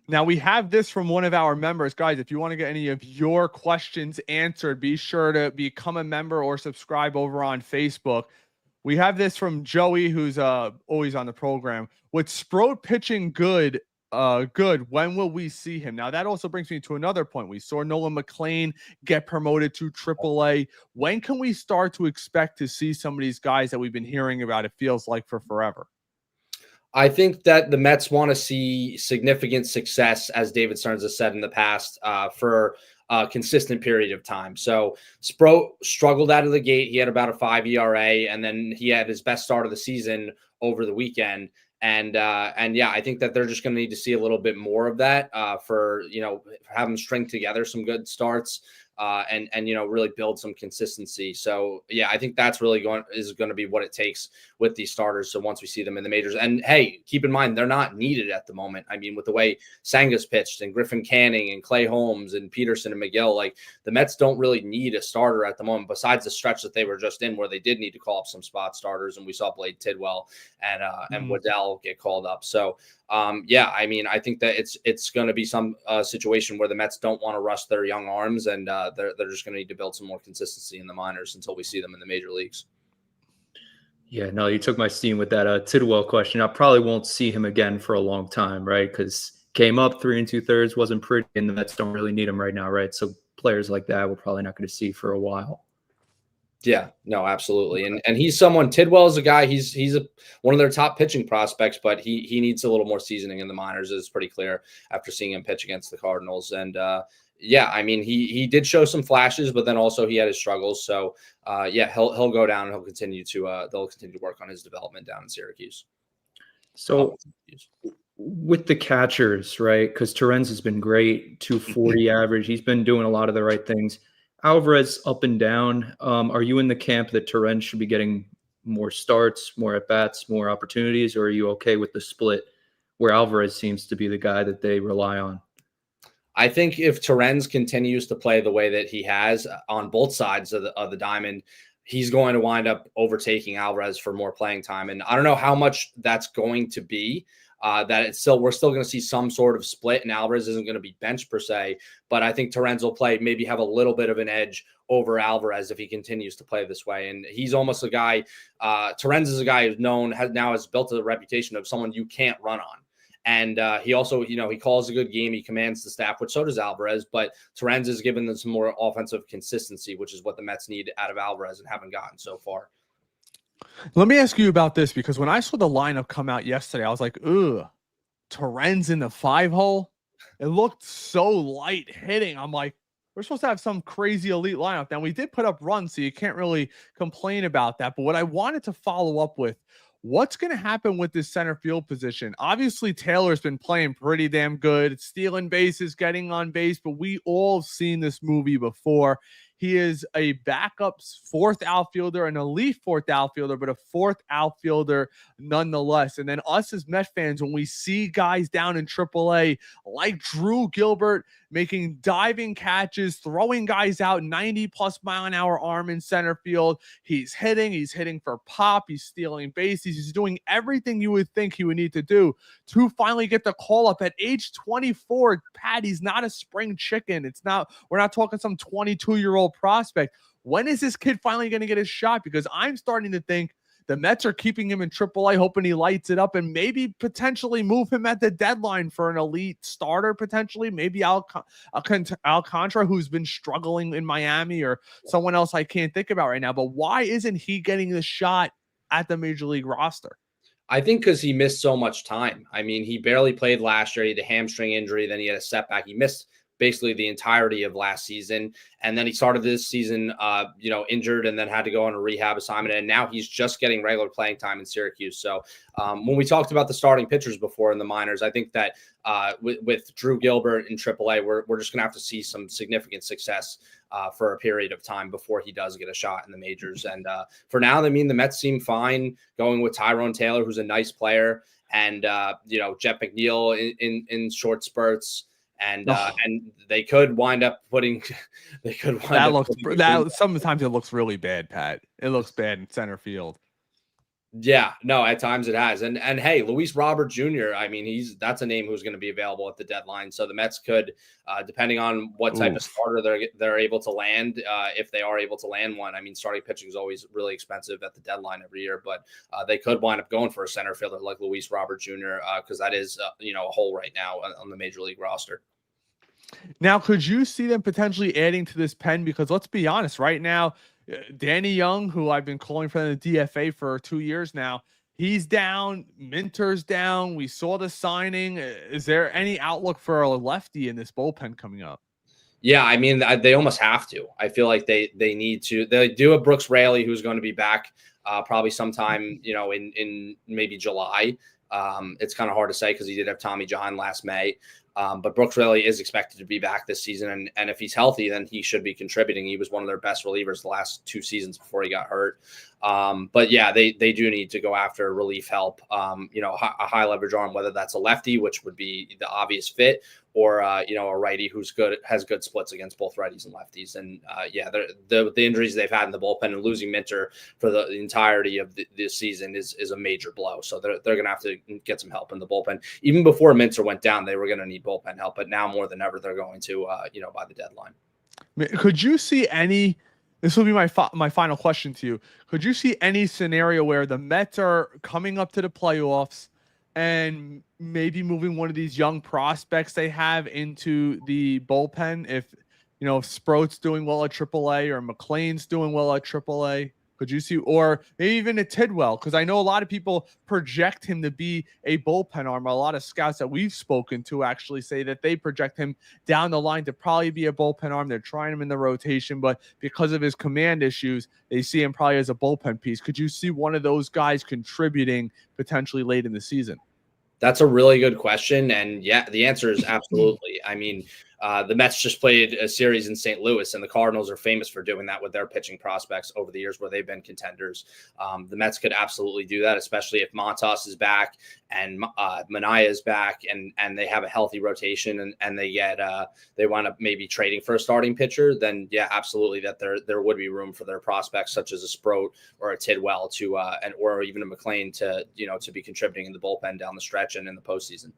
Now, we have this from one of our members. Guys, if you want to get any of your questions answered, be sure to become a member or subscribe over on Facebook. We have this from Joey, who's always on the program. With Sproat pitching good, when will we see him? Now, that also brings me to another point. We saw Nolan McLean get promoted to AAA. When can we start to expect to see some of these guys that we've been hearing about, it feels like, for forever? I think that the Mets want to see significant success, as David Stearns has said in the past, for a consistent period of time. So Sproat struggled out of the gate. He had about a 5 ERA, and then he had his best start of the season over the weekend. And yeah, I think that they're just going to need to see a little bit more of that for have them string together some good starts and really build some consistency. So yeah, I think that's really going to be what it takes with these starters. So once we see them in the majors, and hey, keep in mind, they're not needed at the moment. I mean, with the way Sanga's pitched and Griffin Canning and Clay Holmes and Peterson and McGill, like, the Mets don't really need a starter at the moment, besides the stretch that they were just in where they did need to call up some spot starters. And we saw Blade Tidwell and Waddell get called up. So yeah, I mean, I think that it's going to be some situation where the Mets don't want to rush their young arms, and they're just going to need to build some more consistency in the minors until we see them in the major leagues. Yeah, no, you took my steam with that Tidwell question. I probably won't see him again for a long time, right? Because came up 3 2/3, wasn't pretty, and the Mets don't really need him right now, right? So players like that we're probably not going to see for a while. Yeah, no, absolutely. And he's someone, Tidwell is a guy, he's one of their top pitching prospects, but he needs a little more seasoning in the minors. It's pretty clear after seeing him pitch against the Cardinals. And yeah, I mean, he did show some flashes, but then also he had his struggles. So yeah, he'll go down, and they'll continue to work on his development down in Syracuse. So with the catchers, right? Because Torrens has been great, 240 average. He's been doing a lot of the right things. Alvarez up and down. Are you in the camp that Torrens should be getting more starts, more at-bats, more opportunities, or are you okay with the split where Alvarez seems to be the guy that they rely on? I think if Torrens continues to play the way that he has on both sides of the diamond, he's going to wind up overtaking Alvarez for more playing time. And I don't know how much that's going to be. We're still going to see some sort of split, and Alvarez isn't going to be benched per se, but I think Torrens will maybe have a little bit of an edge over Alvarez if he continues to play this way. And he's almost a guy, Torrens is a guy who's has built a reputation of someone you can't run on. And he also, he calls a good game. He commands the staff, which so does Alvarez, but Torrens has given them some more offensive consistency, which is what the Mets need out of Alvarez and haven't gotten so far. Let me ask you about this, because when I saw the lineup come out yesterday, I was like, ugh, Torrens in the 5-hole. It looked so light hitting. I'm like, we're supposed to have some crazy elite lineup. Now, we did put up runs, so you can't really complain about that. But what I wanted to follow up with, what's going to happen with this center field position? Obviously, Taylor's been playing pretty damn good, stealing bases, getting on base, but we all seen this movie before. He is a backup fourth outfielder, an elite fourth outfielder, but a fourth outfielder nonetheless. And then us as Met fans, when we see guys down in AAA like Drew Gilbert making diving catches, throwing guys out 90-plus-mile-an-hour arm in center field, he's hitting for pop, he's stealing bases, he's doing everything you would think he would need to do to finally get the call up at age 24. Patty's not a spring chicken. We're not talking some 22-year-old prospect. When is this kid finally going to get his shot? Because I'm starting to think the Mets are keeping him in AAA, hoping he lights it up, and maybe potentially move him at the deadline for an elite starter, potentially. Maybe Alcantara, who's been struggling in Miami, or someone else I can't think about right now. But why isn't he getting the shot at the Major League roster? I think because he missed so much time. I mean, he barely played last year. He had a hamstring injury, then he had a setback. He missed basically the entirety of last season. And then he started this season, injured and then had to go on a rehab assignment. And now he's just getting regular playing time in Syracuse. So when we talked about the starting pitchers before in the minors, I think that with Drew Gilbert in AAA, we're just going to have to see some significant success for a period of time before he does get a shot in the majors. And for now, I mean, the Mets seem fine going with Tyrone Taylor, who's a nice player, and Jeff McNeil in short spurts. And they could wind up putting. Sometimes it looks really bad, Pat. It looks bad in center field. Yeah, no, at times it has. And hey, Luis Robert Jr., I mean, that's a name who's going to be available at the deadline. So the Mets could, depending on what type of starter they're able to land, if they are able to land one. I mean, starting pitching is always really expensive at the deadline every year, but they could wind up going for a center fielder like Luis Robert Jr., because that is, a hole right now on the major league roster. Now, could you see them potentially adding to this pen? Because let's be honest, right now, Danny Young, who I've been calling for the DFA for 2 years now, he's down. Minter's down. We saw the signing. Is there any outlook for a lefty in this bullpen coming up? Yeah, I mean, they almost have to. I feel like they need to. They do have Brooks Raley, who's going to be back probably sometime, in maybe July. It's kind of hard to say because he did have Tommy John last May. But Brooks Raley is expected to be back this season. And if he's healthy, then he should be contributing. He was one of their best relievers the last 2 seasons before he got hurt. But yeah, they do need to go after relief help, a high leverage arm, whether that's a lefty, which would be the obvious fit, or, a righty who's has good splits against both righties and lefties. And the injuries they've had in the bullpen and losing Minter for the entirety of this season is a major blow. So they're going to have to get some help in the bullpen. Even before Minter went down, they were going to need bullpen help, but now more than ever, they're going to, by the deadline. Could you see any, this will be my final question to you. Could you see any scenario where the Mets are coming up to the playoffs and maybe moving one of these young prospects they have into the bullpen? If Sproat's doing well at AAA or McLean's doing well at AAA, could you see, or maybe even a Tidwell? Because I know a lot of people project him to be a bullpen arm. A lot of scouts that we've spoken to actually say that they project him down the line to probably be a bullpen arm. They're trying him in the rotation, but because of his command issues, they see him probably as a bullpen piece. Could you see one of those guys contributing potentially late in the season? That's a really good question. And yeah, the answer is absolutely. I mean, the Mets just played a series in St. Louis, and the Cardinals are famous for doing that with their pitching prospects over the years where they've been contenders. The Mets could absolutely do that, especially if Montas is back and Manaea is back, and they have a healthy rotation, and they wind up maybe trading for a starting pitcher. Then yeah, absolutely, that there would be room for their prospects such as a Sproat or a Tidwell or even a McLean to be contributing in the bullpen down the stretch and in the postseason.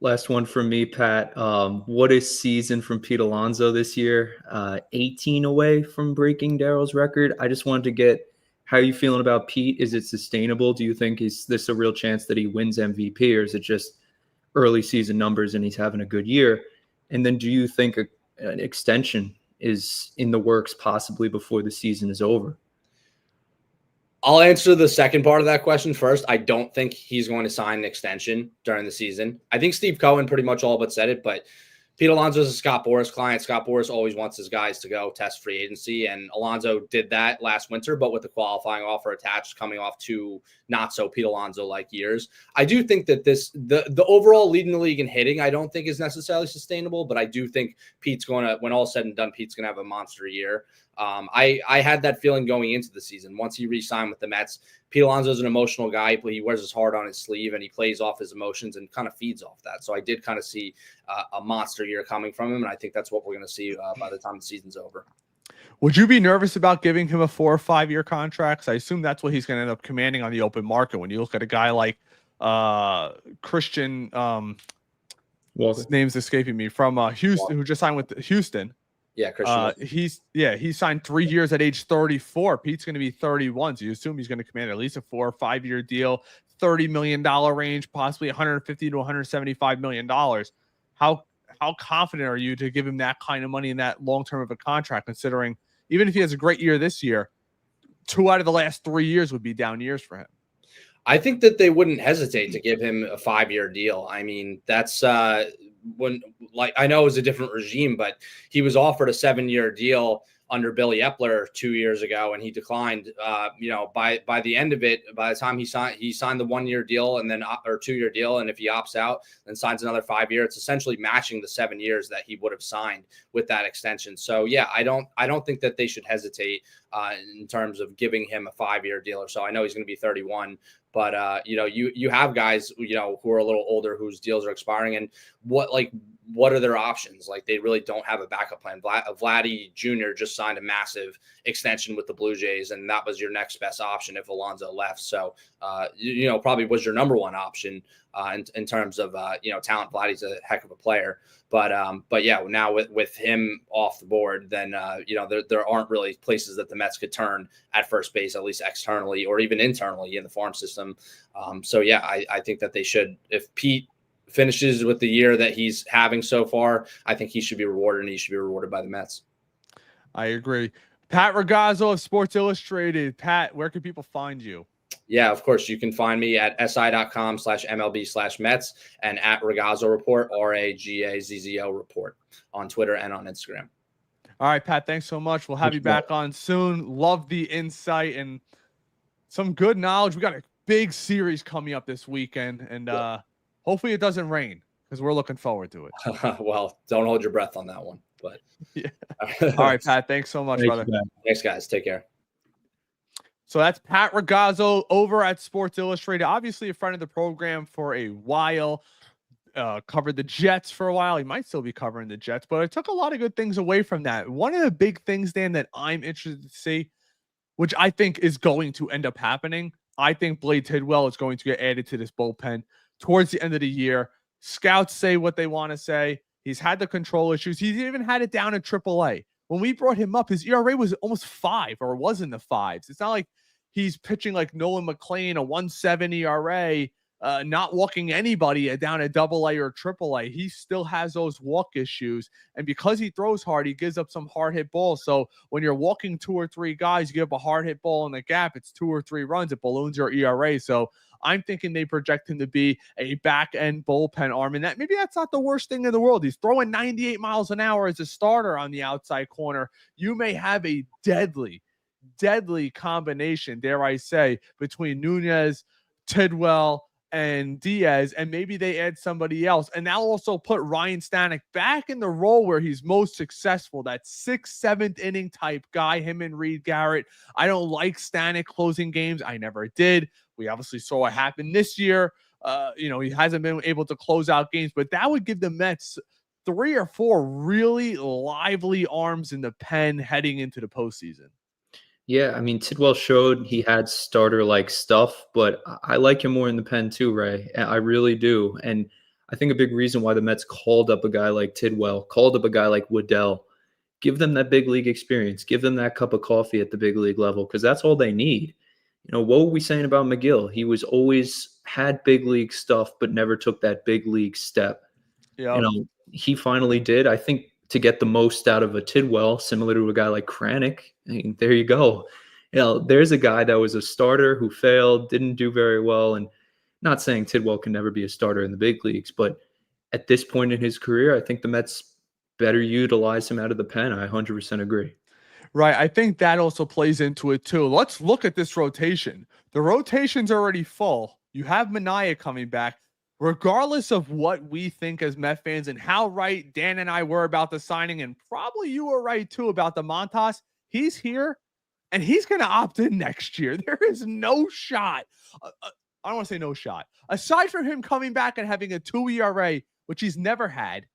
Last one from me, Pat. What a season from Pete Alonso this year. 18 away from breaking Daryl's record. I just wanted to get, how are you feeling about Pete? Is it sustainable? Do you think is this a real chance that he wins MVP, or is it just early season numbers and he's having a good year? And then do you think an extension is in the works possibly before the season is over? I'll answer the second part of that question first. I don't think he's going to sign an extension during the season. I think Steve Cohen pretty much all but said it, but Pete Alonso is a Scott Boras client. Scott Boras always wants his guys to go test free agency, and Alonso did that last winter, but with the qualifying offer attached, coming off 2 not so Pete Alonso-like years. I do think that the overall leading the league in hitting, I don't think is necessarily sustainable, but I do think Pete's going to, when all said and done, Pete's going to have a monster year. I had that feeling going into the season. Once he re-signed with the Mets, Pete Alonso is an emotional guy. He wears his heart on his sleeve, and he plays off his emotions and kind of feeds off that. So I did kind of see a monster year coming from him, and I think that's what we're going to see by the time the season's over. Would you be nervous about giving him a 4 or 5 year contract? I assume that's what he's going to end up commanding on the open market. When you look at a guy like Christian, his name's escaping me, from Houston, who just signed with Houston. Yeah, Christian. He signed 3 years at age 34. Pete's going to be 31, so you assume he's going to command at least a 4 or 5 year deal, $30 million range, possibly $150 to $175 million. How confident are you to give him that kind of money in that long term of a contract, considering even if he has a great year this year, 2 out of the last 3 years would be down years for him? I think that they wouldn't hesitate to give him a 5 year deal. I mean, that's when, like, I know it was a different regime, but he was offered a 7-year deal under Billy Epler 2 years ago, and he declined. By the end of it, by the time he signed the 1-year deal and then or 2-year deal, and if he opts out, then signs another 5-year. It's essentially matching the 7 years that he would have signed with that extension. So yeah, I don't think that they should hesitate in terms of giving him a 5-year deal or so. I know he's going to be 31. But you have guys who are a little older whose deals are expiring, and what are their options? Like, they really don't have a backup plan. Vladdy Jr. just signed a massive extension with the Blue Jays, and that was your next best option if Alonso left. So probably was your number one option in terms of talent. Vladdy's a heck of a player. But yeah, now with him off the board, then there aren't really places that the Mets could turn at first base, at least externally or even internally in the farm system. So yeah, I think that they should. If Pete finishes with the year that he's having so far, I think he should be rewarded, and he should be rewarded by the Mets. I agree. Pat Ragazzo of Sports Illustrated. Pat, where can people find you? Yeah, of course. You can find me at si.com/MLB/Mets and at Ragazzo Report, RAGAZZO Report on Twitter and on Instagram. All right, Pat, thanks so much. We'll have you back on soon. Love the insight and some good knowledge. We got a big series coming up this weekend, and hopefully it doesn't rain because we're looking forward to it. Well, don't hold your breath on that one. But yeah. All right, Pat, thanks so much, brother. Thanks, guys. Take care. So that's Pat Ragazzo over at Sports Illustrated. Obviously a friend of the program for a while. Covered the Jets for a while. He might still be covering the Jets, but I took a lot of good things away from that. One of the big things, Dan, that I'm interested to see, which I think is going to end up happening, I think Blade Tidwell is going to get added to this bullpen towards the end of the year. Scouts say what they want to say. He's had the control issues. He's even had it down at AAA. When we brought him up, his ERA was almost 5, or was in the 5s. It's not like he's pitching like Nolan McLean, a 1.7 ERA, not walking anybody down at AA or AAA. He still has those walk issues. And because he throws hard, he gives up some hard hit balls. So when you're walking 2 or 3 guys, you give up a hard hit ball in the gap, it's 2 or 3 runs, it balloons your ERA. So I'm thinking they project him to be a back-end bullpen arm, and maybe that's not the worst thing in the world. He's throwing 98 miles an hour as a starter on the outside corner. You may have a deadly combination, dare I say, between Nunez, Tidwell, and Diaz, and maybe they add somebody else. And that'll also put Ryan Stanek back in the role where he's most successful, that 6th, 7th inning type guy, him and Reed Garrett. I don't like Stanek closing games. I never did. We obviously saw what happened this year. He hasn't been able to close out games, but that would give the Mets 3 or 4 really lively arms in the pen heading into the postseason. Yeah, I mean, Tidwell showed he had starter-like stuff, but I like him more in the pen too, Ray. I really do. And I think a big reason why the Mets called up a guy like Tidwell, called up a guy like Waddell, give them that big league experience, give them that cup of coffee at the big league level, because that's all they need. What were we saying about McGill? He was always had big league stuff, but never took that big league step. Yeah. He finally did. I think to get the most out of a Tidwell, similar to a guy like Kranick, I mean, there you go. There's a guy that was a starter who failed, didn't do very well. And not saying Tidwell can never be a starter in the big leagues, but at this point in his career, I think the Mets better utilize him out of the pen. I 100% agree. Right. I think that also plays into it too. Let's look at this rotation. The rotation's already full. You have Mania coming back. Regardless of what we think as Met fans and how right Dan and I were about the signing, and probably you were right too about the Montas, he's here and he's going to opt in next year. There is no shot. I don't want to say no shot. Aside from him coming back and having a 2 ERA, which he's never had,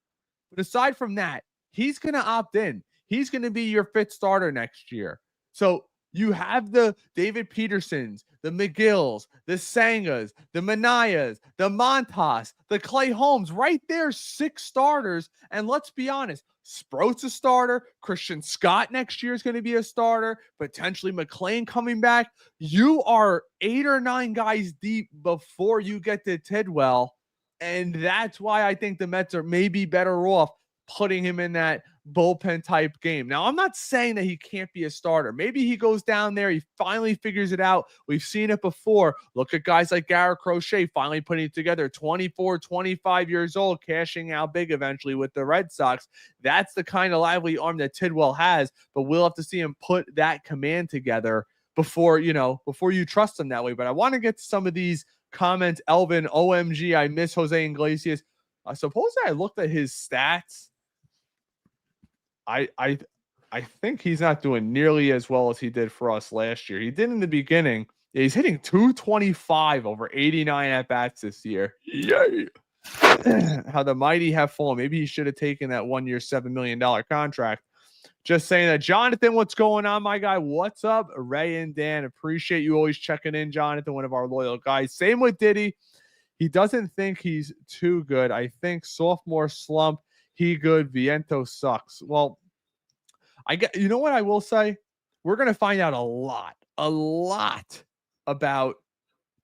but aside from that, he's going to opt in. He's going to be your 5th starter next year. So you have the David Petersons, the McGills, the Sangas, the Manias, the Montas, the Clay Holmes, right there, 6 starters. And let's be honest, Sproat's a starter. Christian Scott next year is going to be a starter. Potentially McLean coming back. You are 8 or 9 guys deep before you get to Tidwell. And that's why I think the Mets are maybe better off putting him in that bullpen type game. Now, I'm not saying that he can't be a starter. Maybe he goes down there, he finally figures it out. We've seen it before. Look at guys like Garrett Crochet finally putting it together, 24, 25 years old, cashing out big eventually with the Red Sox. That's the kind of lively arm that Tidwell has, but we'll have to see him put that command together before you trust him that way. But I want to get to some of these comments. Elvin, OMG, I miss Jose Iglesias. Suppose I looked at his stats. I think he's not doing nearly as well as he did for us last year. He did in the beginning. He's hitting 225 over 89 at bats this year. Yay! How the mighty have fallen. Maybe he should have taken that 1 year, $7 million contract. Just saying that. Jonathan, what's going on, my guy? What's up? Ray and Dan, appreciate you always checking in, Jonathan, one of our loyal guys. Same with Diddy. He doesn't think he's too good. I think sophomore slump. He good. Vientos sucks. Well, you know what I will say? We're going to find out a lot about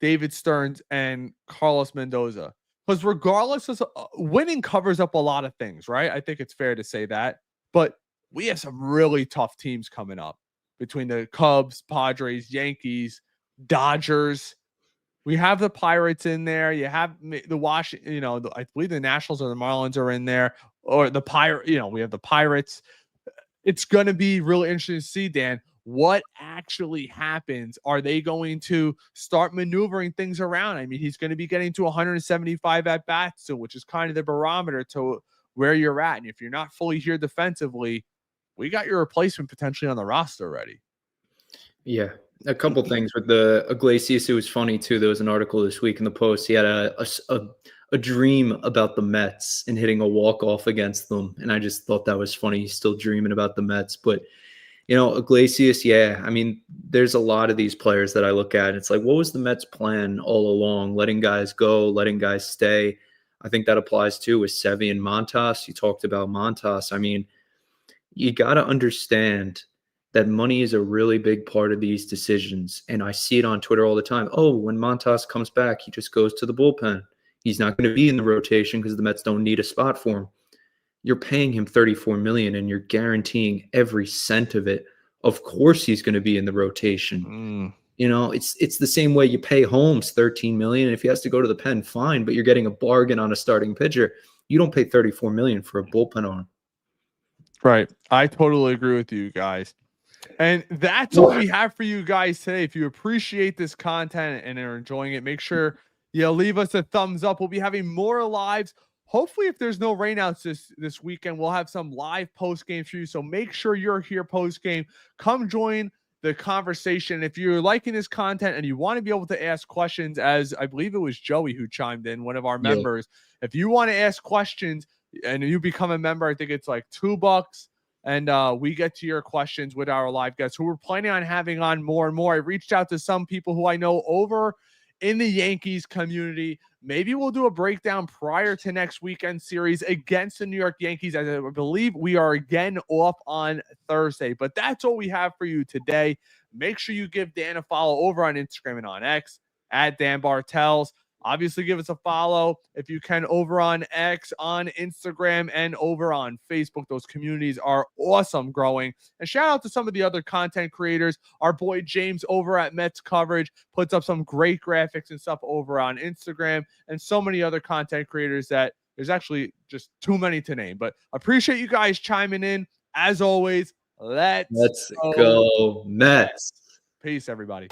David Stearns and Carlos Mendoza. Because regardless of winning covers up a lot of things, right? I think it's fair to say that. But we have some really tough teams coming up between the Cubs, Padres, Yankees, Dodgers. We have the Pirates in there. You have the Washington, I believe the Nationals or the Marlins are in there, or the we have the Pirates. It's going to be really interesting to see, Dan, what actually happens. Are they going to start maneuvering things around? I mean, he's going to be getting to 175 at bats soon, which is kind of the barometer to where you're at. And if you're not fully here defensively, we got your replacement potentially on the roster already. Yeah. A couple things with the Iglesias. It was funny too. There was an article this week in the Post. He had a dream about the Mets and hitting a walk-off against them. And I just thought that was funny. He's still dreaming about the Mets. But, Iglesias, yeah. I mean, there's a lot of these players that I look at. It's like, what was the Mets' plan all along? Letting guys go, letting guys stay. I think that applies too with Sevy and Montas. You talked about Montas. I mean, you got to understand that money is a really big part of these decisions. And I see it on Twitter all the time. Oh, when Montas comes back, he just goes to the bullpen. He's not going to be in the rotation because the Mets don't need a spot for him. You're paying him $34 million and you're guaranteeing every cent of it. Of course he's going to be in the rotation. It's the same way you pay Holmes $13 million. And if he has to go to the pen, fine, but you're getting a bargain on a starting pitcher. You don't pay $34 million for a bullpen arm. Right. I totally agree with you guys. And that's all we have for you guys today. If you appreciate this content and are enjoying it, make sure you leave us a thumbs up. We'll be having more lives. Hopefully, if there's no rainouts this weekend, we'll have some live post games for you. So make sure you're here post game. Come join the conversation. If you're liking this content and you want to be able to ask questions, as I believe it was Joey who chimed in, one of our members. If you want to ask questions and you become a member, I think it's like $2. And we get to your questions with our live guests who we're planning on having on more and more. I reached out to some people who I know over in the Yankees community. Maybe we'll do a breakdown prior to next weekend series against the New York Yankees, as I believe we are again off on Thursday. But that's all we have for you today. Make sure you give Dan a follow over on Instagram and on X at Dan Bartels. Obviously, give us a follow if you can over on X, on Instagram, and over on Facebook. Those communities are awesome growing. And shout out to some of the other content creators. Our boy James over at Mets Coverage puts up some great graphics and stuff over on Instagram, and so many other content creators that there's actually just too many to name. But appreciate you guys chiming in. As always, let's go Mets. Peace, everybody.